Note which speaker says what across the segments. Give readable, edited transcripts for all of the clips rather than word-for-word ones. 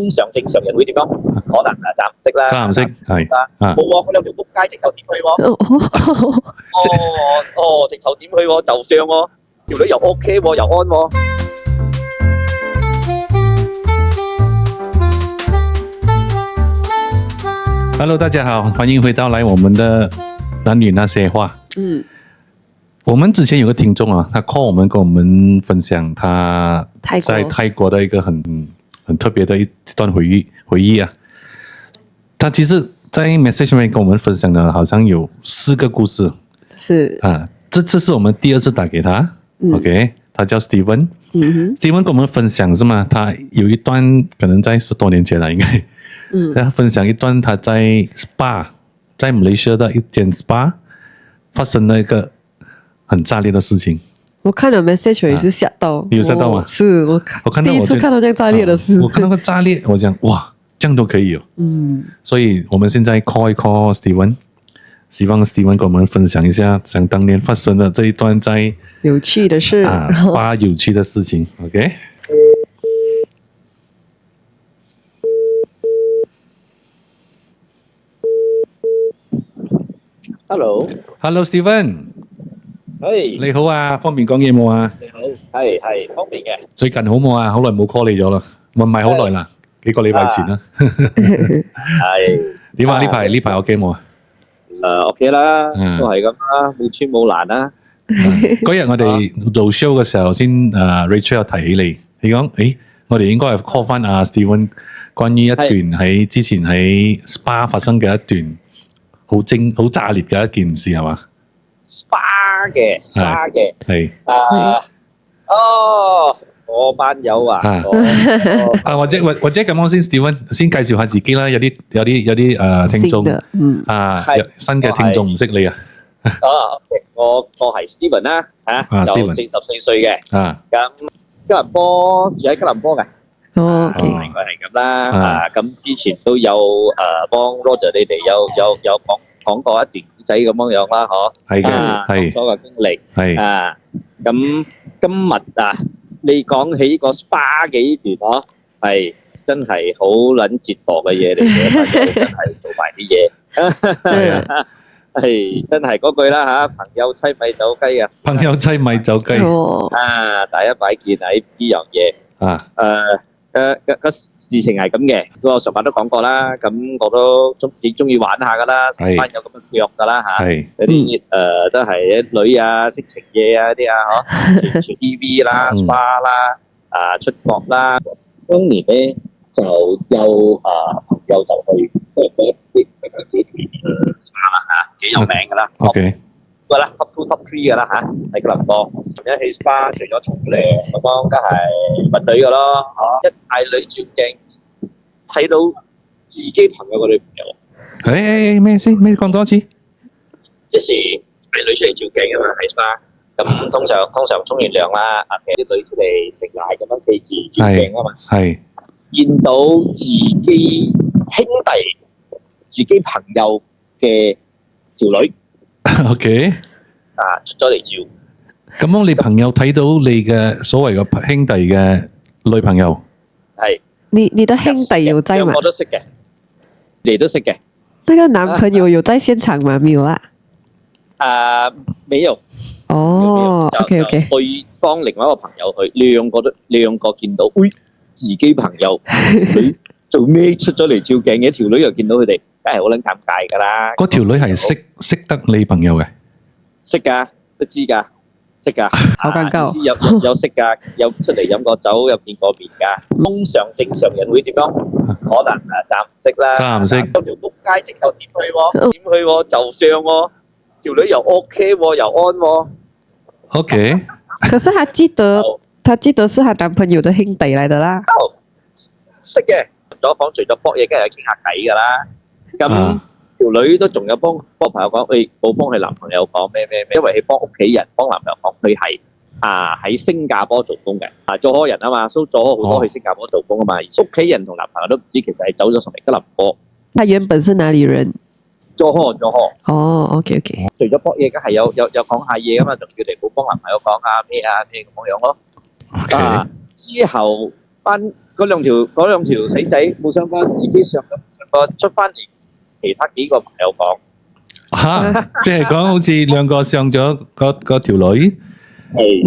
Speaker 1: 通常正常人會點樣？可能暫唔識啦。
Speaker 2: 暫唔識係
Speaker 1: 冇喎，嗰兩條仆街直頭點去喎？直頭點去喎？就上喎，條女又 OK 喎，又安喎。
Speaker 2: Hello， 大家好，欢迎回到来我们的男女那些话。我们之前有个听众啊，他 call 我们跟我们分享他在泰国的一个很特别的一段回忆啊。他其实，在 message 里面跟我们分享的，好像有4个故事。
Speaker 3: 是
Speaker 2: 啊，这次是我们第2次打给他。OK， 他叫 Steven。Steven 跟我们分享是吗？他有一段可能在10多年前了，应该。他分享一段他在 SPA， 在马来西亚的一间 SPA 发生了一个很炸裂的事情。
Speaker 3: 我看了 message 也是吓到，
Speaker 2: 你有吓到吗？
Speaker 3: 是我
Speaker 2: 看到
Speaker 3: 第一次看到这样炸裂的事。
Speaker 2: 我看到个炸裂，我讲哇，这样都可以哦。所以我们现在 call 一 call Steven， 希望 Steven 跟我们分享一下想当年发生的这一段在
Speaker 3: 有趣的事
Speaker 2: SPA 有趣的事情。OK。Hello Steven， 你好啊，方便講嘢冇啊？
Speaker 1: 你好，係方便嘅。
Speaker 2: 最近好冇啊？好耐冇 call 你咗啦，唔係好耐啦，幾個禮拜前啦。
Speaker 1: 係
Speaker 2: 點啊？呢排 OK 冇啊
Speaker 1: ？OK 啦，都係咁啦，冇穿冇爛啦。
Speaker 2: 嗰日我哋做 show 嘅時候先Rachel 有提起你講我哋應該係 call 翻阿 Steven 關於一段喺之前喺 SPA 發生嘅一段好炸裂嘅一件事係嘛
Speaker 1: ？SPA 嘅
Speaker 2: 係
Speaker 1: 我班友啊，
Speaker 2: 或者咁樣先 Steven 先介紹下自己啦，有啲聽眾新嘅聽眾唔識你啊。
Speaker 1: OK， 我係 Steven 啦，就44歲嘅，咁吉隆坡住喺吉隆坡嘅。
Speaker 3: OK，
Speaker 1: 應該係咁啦。咁之前都有幫 Roger 你哋有講過一段古仔咁樣樣啦，
Speaker 2: 係嘅，係
Speaker 1: 所個經歷
Speaker 2: 係
Speaker 1: 咁今日你講起個 SPA 嘅呢段係真係好撚折墮嘅嘢嚟嘅，真係做埋啲嘢，係真係嗰句啦朋友妻米酒雞啊，
Speaker 2: 朋友妻米酒雞
Speaker 1: 第一擺見喺呢樣嘢個事情係咁嘅，我上晚都講過啦，咁我都幾中意玩下噶啦，成班有咁嘅腳噶啦有啲都係啲女啊，色情嘢啊啲傳 TV 啦、SPA 啦、出國啦，當年咧就有朋友就去嗰啲幾團SPA啦幾有名噶啦。
Speaker 2: OK。
Speaker 1: 噶啦 ，top 2 top 3噶啦喺吉隆坡。一起 SPA 除咗沖涼咁樣，梗係揾女噶咯，一帶女照鏡，睇到自己朋友個女朋友。
Speaker 2: 咩先？咩講多次？
Speaker 1: 即時帶女出嚟照鏡啊嘛，喺 SPA。咁通常沖完涼啦，啲女出嚟食奶咁樣企住照鏡啊嘛。係。見到自己兄弟、自己朋友嘅條女。
Speaker 2: OK，
Speaker 1: 出咗嚟照。
Speaker 2: 咁樣你朋友睇到你嘅所謂嘅兄弟嘅女朋友，
Speaker 1: 係
Speaker 3: 你的兄弟有在嗎？
Speaker 1: 我都識嘅，你都識嘅。
Speaker 3: 那個男朋友有在現場嗎？沒有啊。
Speaker 1: 沒有。
Speaker 3: OK。
Speaker 1: 對方另外一個朋友去，兩個見到，自己朋友佢做咩出咗嚟照鏡嘅？條女又見到佢哋。梗係好撚尷尬㗎啦！
Speaker 2: 嗰條女係識得你朋友嘅，
Speaker 1: 識㗎，都知㗎，識㗎。
Speaker 3: 好尷尬。
Speaker 1: 有識㗎，有出嚟飲過酒，有見過面㗎。通常正常人會點樣？可能暫唔識啦。
Speaker 2: 暫唔識。
Speaker 1: 有條仆街直頭點去喎？點去喎？就上喎，條女又 OK 喎，又安喎。
Speaker 2: OK。
Speaker 3: 可是他記得是他男朋友的兄弟嚟的啦。
Speaker 1: 識嘅，入咗房除咗搏嘢，梗係傾下偈㗎啦。咁條女都仲有幫朋友講，冇幫佢男朋友講咩，因為佢幫屋企人幫男朋友講，佢係喺新加坡做工嘅，做開人啊嘛，所以做咗好多去新加坡做工啊嘛，屋企人同男朋友都唔知其實係走咗上嚟吉隆坡。
Speaker 3: 他原本是哪裡人？
Speaker 1: 做開。
Speaker 3: OK。
Speaker 1: 除咗搏嘢，梗係有講下嘢噶嘛，仲叫你冇幫男朋友講咩咁樣咯。之後班嗰兩條死仔冇上過，自己上過出翻嚟，其他幾個朋友講
Speaker 2: 嚇，即係講好似兩個上咗嗰條女，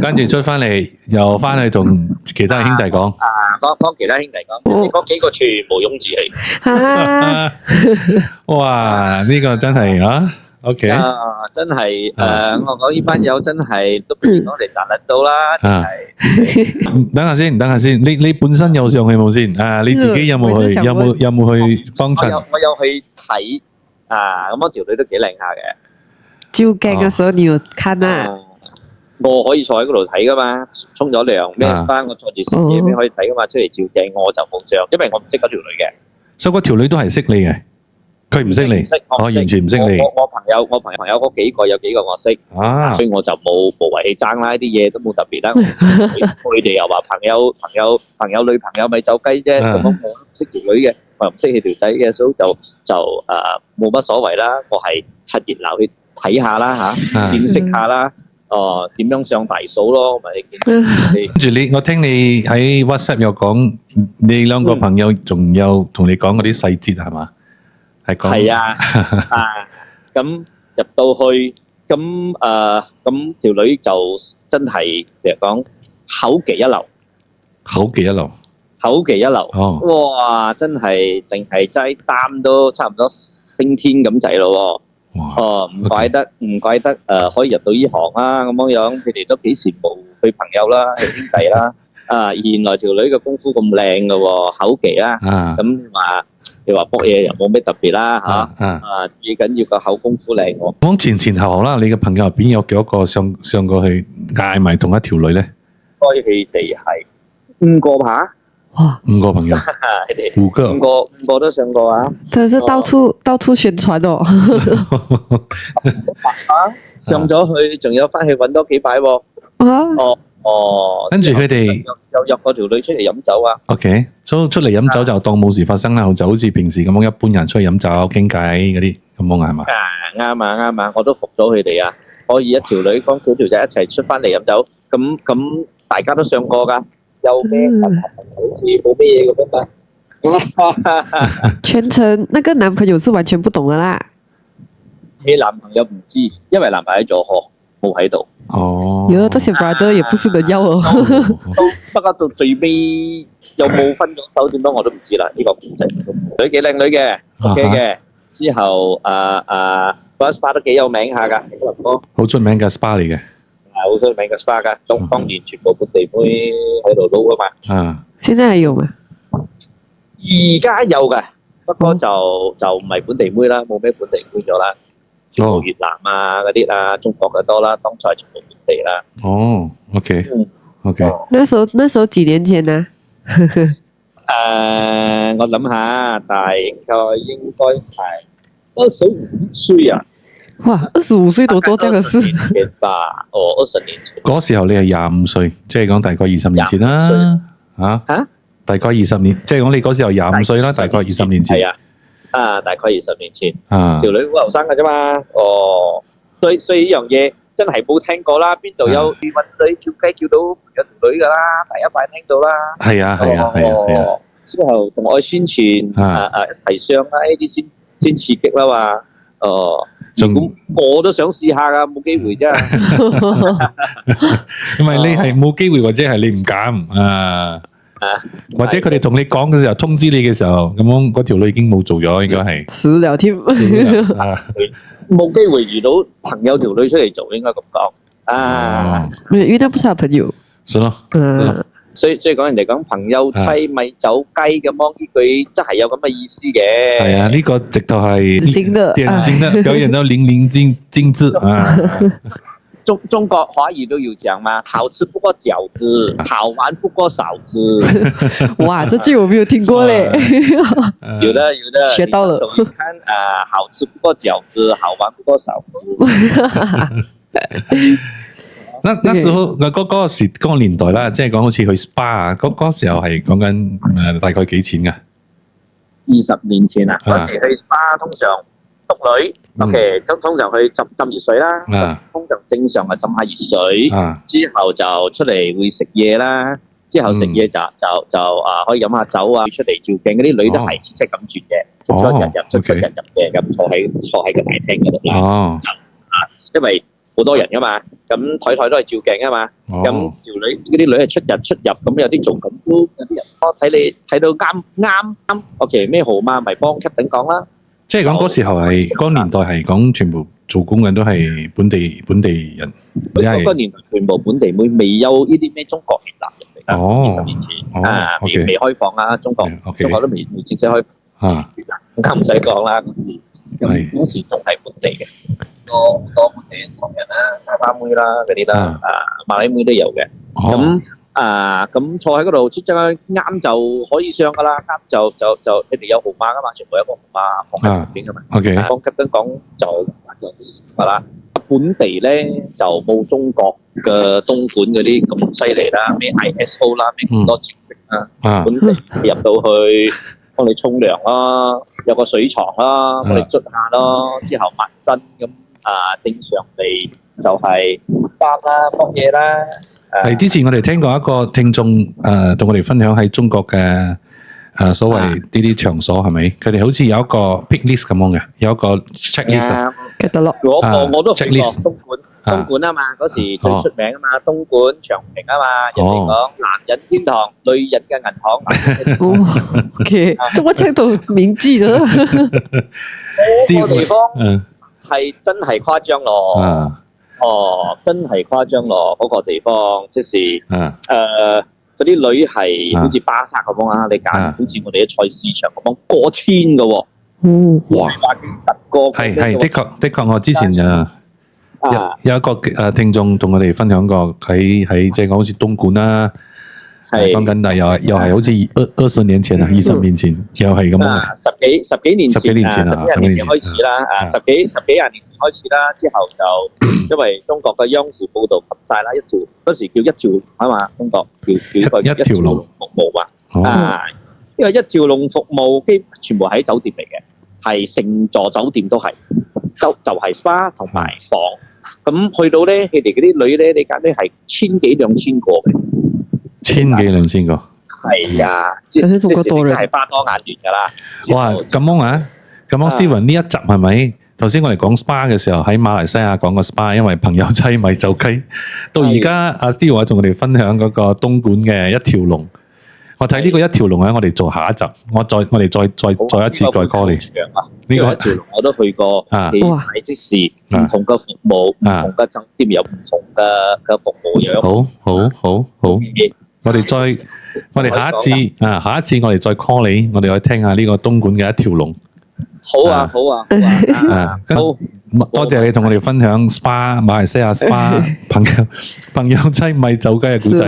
Speaker 2: 跟住出翻嚟又翻去同其他兄弟講，
Speaker 1: 幫其他兄弟講，嗰幾個全部湧住氣。
Speaker 2: 哇！呢個真係啊〜OK，
Speaker 1: 真係我講呢班友真係都唔知我哋賺得到啦，
Speaker 2: 等下先，你本身有上去冇先？你自己有冇去？有冇去幫襯？
Speaker 1: 我有去睇咁我條女都幾靚下嘅。
Speaker 3: 照鏡嘅時候你有看啊？
Speaker 1: 我可以坐喺嗰度睇噶嘛，沖咗涼咩翻，我坐住食嘢咩可以睇噶嘛，出嚟照鏡我就冇上，因為我唔識嗰條女嘅。所以
Speaker 2: 嗰條女都係識你嘅。佢唔識你，完全唔識你。
Speaker 1: 我朋友嗰幾個有幾個我識，所以我就冇為氣爭啦，啲嘢都冇特別啦。佢哋又話朋友女朋友咪走雞啫，咁我唔識條女嘅，我又唔識佢條仔嘅，所以就冇乜所謂啦。我係趁熱鬧去睇下啦嚇，認識下啦，點樣上大數咯，咪
Speaker 2: 跟住我聽你喺 WhatsApp 又講，你兩個朋友仲有同你講嗰啲細節係嘛？
Speaker 1: 係啊，咁入到去，咁條女就真係其實講口技一流，哇！真係淨係齋擔都差唔多升天咁滯咯喎，唔怪得可以入到呢行啦，咁樣佢哋都幾羨慕佢朋友啦，佢兄弟啦，原來條女嘅功夫咁靚嘅喎，口技啦，咁話。你話卜嘢又冇咩特別啦嚇，最緊要個口功夫靚喎。
Speaker 2: 講前後啦，你嘅朋友入邊有幾多個上過去嗌埋同一條女咧？
Speaker 1: 佢哋係5個吧。
Speaker 3: 哇
Speaker 2: ，5個朋友，5個
Speaker 1: ，5個都上過啊！
Speaker 3: 真係到處宣傳哦。
Speaker 1: 上咗去，仲有翻去揾多幾擺喎。
Speaker 2: 跟住佢哋
Speaker 1: 又約嗰條女出嚟飲酒啊
Speaker 2: ？OK，所以出嚟飲酒就當冇事發生啦，就好似平時咁樣一般人出去飲酒傾偈嗰啲咁樣係嘛？
Speaker 1: 啱啊，我都服咗佢哋啊！可以一條女幫幾條仔一齊出翻嚟飲酒，咁大家都上過㗎，有咩好似冇咩嘢咁樣。
Speaker 3: 全程那個男朋友是完全不懂的啦。
Speaker 1: 你男朋友唔知，因為男朋友喺咗學。冇喺度。
Speaker 3: 喲，這些 brother 也不是人妖哦。
Speaker 1: 不過到最尾有冇分咗手點樣我都唔知啦。呢個故仔女幾靚女嘅 ，OK 嘅。之後嗰 SPA 都幾有名下㗎，哥倫坡。
Speaker 2: 好出名嘅 SPA 嚟嘅。
Speaker 1: 好出名嘅 SPA 㗎，當年全部本地妹喺度撈㗎嘛。
Speaker 3: 現在還有嗎？
Speaker 1: 而家有㗎，不過就唔係本地妹啦，冇咩本地妹咗啦。越南啊嗰啲啊，中國嘅多啦，當菜全部本地啦。
Speaker 2: OK。
Speaker 3: 那時候幾年前呢？
Speaker 1: 我諗下，大概應該係25歲啊。
Speaker 3: 哇，25歲都做這個事。
Speaker 1: 20年吧，20年前。
Speaker 2: 嗰時候你係25歲，即係講大概20年前啦。嚇？大概20年，即係講你嗰時候25歲啦，大概20年前。
Speaker 1: 係啊。大概20年前，條女好後生嘅啫嘛，所以呢樣嘢真係冇聽過啦，邊度有揾女叫雞叫到有條女㗎啦，第一擺聽到啦。係啊。之後同我宣傳一齊上啦，呢啲先刺激啦嘛。咁我都想試下㗎，冇機會啫。
Speaker 2: 因為你係冇機會，或者係你唔敢或者佢哋同你講嘅時候，通知你嘅時候，咁樣嗰條女已經冇做咗，應該係
Speaker 3: 遲了添。
Speaker 1: 冇機會遇到朋友條女出嚟做，應該咁講。
Speaker 3: 遇到不少朋友。
Speaker 2: 是咯。
Speaker 1: 所以講人哋講朋友妻咪走雞咁樣，呢句真係有咁嘅意思嘅。
Speaker 2: 係啊，呢個直頭係典型的表演到淋漓盡致啊！
Speaker 1: 中國華語都有講嘛，好吃不過餃子，好玩不過嫂子。
Speaker 3: 哇，這句我沒有聽過嘞。
Speaker 1: 有的，
Speaker 3: 學到了。
Speaker 1: 你看好吃不過餃子，好玩不過嫂子。
Speaker 2: 那時候嗰個年代啦，即係講好似去 SPA 啊，嗰時候係講緊大概幾錢㗎
Speaker 1: ？20年前啊，嗰時去 SPA 通常獨女。OK，通常去浸熱水啦，通常正常係浸下熱水，之後就出嚟會食嘢啦，之後食嘢就可以飲下酒啊，出嚟照鏡嗰啲女都係即係咁轉嘅，出出入入嘅，咁坐喺個大廳嗰度啦。因為好多人噶嘛，咁台都係照鏡啊嘛，咁條女嗰啲女係出入，咁有啲做咁都有啲人睇你睇到啱 ，OK 咩號碼咪幫 captain 講啦。即係講嗰時候係嗰個年代係講全部做工嘅都係本地人，嗰個年代全部本地妹，未有呢啲咩中國人納入嚟啦。20年前未開放啦，中國都未正式開放，更唔使講啦。咁嗰時仲係本地嘅，好多本地同人啦、沙巴妹啦嗰啲啦，馬來妹都有嘅。咁坐喺嗰度，即係啱就可以上噶啦，啱就你哋有號碼噶嘛，全部有個號碼放喺旁邊噶嘛。幫吉登講就係啦。本地咧就冇中國嘅東莞嗰啲咁犀利啦，咩 ISO 啦，咩咁多程式啦。本地入到去幫你沖涼啦，有個水床啦，幫你捽下咯，之後抹身咁正常地就係衫啦、剝嘢啦。係之前我哋聽過一個聽眾同我哋分享喺中國嘅所謂呢啲場所係咪？佢哋好似有一個 pick list 咁樣嘅，有一個 check list 啊。記得咯，嗰個我都去過東莞啊嘛，嗰時最出名啊嘛，東莞長平啊嘛，人哋講男人天堂，女人嘅銀行。
Speaker 3: OK，我聽到名字咗。
Speaker 1: 嗰個地方係真係誇張咯。真係誇張咯！嗰個地方，即係嗰啲女係好似巴剎咁樣啊，你揀好似我哋嘅菜市場咁樣過千嘅喎。哇！係的確，我之前有一個聽眾同我哋分享過，喺即係講好似東莞啦。係講緊，但又係好似20年前啊，20年前又係咁樣嘅。十幾年前開始啦，十幾廿年前開始啦，之後就因為中國嘅央視報導及曬啦，嗰時叫一條龍啊嘛，中國叫個一條龍服務嘛。因為一條龍服務基本全部喺酒店嚟嘅，係成座酒店都係，就係 SPA 同埋房。咁去到咧，佢哋嗰啲女咧，你揀咧係千幾兩千個嘅。千幾兩千個，係啊，即係花多眼亂噶啦。哇，咁樣啊，咁樣 Steven 呢一集係咪？頭先我哋講 SPA 嘅時候喺馬來西亞講個 SPA，因為朋友妻米酒雞。到而家阿 Steven 同我哋分享嗰個東莞嘅一條龍。我睇呢個一條龍咧，我哋做下一集，我哋再一次再 call 你。呢個一條龍我都去過，係即時唔同嘅服務，唔同嘅酒店有唔同嘅服務樣。好。我哋下一次我哋再 call 你，我哋去聽下呢個東莞嘅一條龍。好啊，多謝你同我哋分享 SPA 馬來西亞 SPA 朋友妻米酒雞嘅故仔。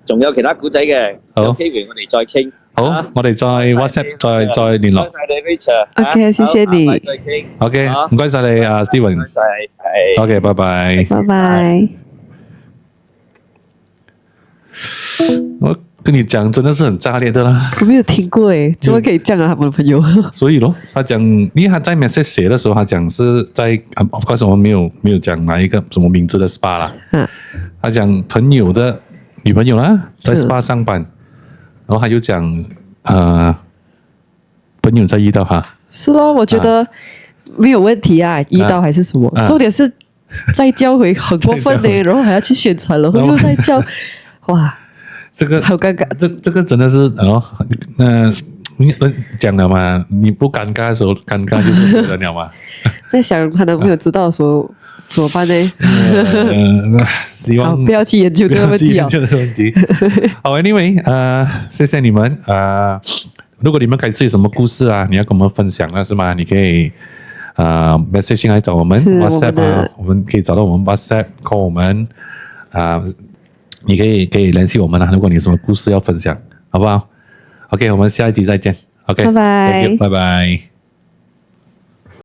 Speaker 1: 仲有其他故仔嘅，有機會我哋再傾。好，我哋再 WhatsApp 再聯絡。多謝你 Richard。OK， 謝謝你。OK， 唔該晒你啊 Steven。唔該晒。OK， 拜拜。
Speaker 3: 拜拜。
Speaker 2: 我跟你講，真的是很炸裂的啦。
Speaker 3: 我沒有聽過誒，怎麼可以這樣啊？他們的朋友。
Speaker 2: 所以咯，他講，因為他在 message 寫的時候，他講是在，of course 我們沒有講哪一個什麼名字的 SPA 啦。他講朋友的女朋友啦，在 SPA 上班，然後他就講，朋友在遇到他。
Speaker 3: 是咯，我覺得沒有問題啊，遇到還是什麼，重點是再教回很過分呢，然後還要去宣傳，然後又再教。哇，這個好尷尬，這個真的是你講了嘛？你不尷尬的時候，尷尬就是你的了嘛？在想他男朋友知道的時候怎麼辦呢？希望不要去研究這個問題好 ，Anyway， 謝謝你們。如果你們開始有什麼故事啊，你要跟我們分享了是嗎？你可以message 進來找我們 WhatsApp 我們可以找到我們 WhatsApp call 我們你可以聯繫我們啦，如果你有什麼故事要分享，好不好 ？OK， 我們下一集再見。OK，拜拜，拜拜。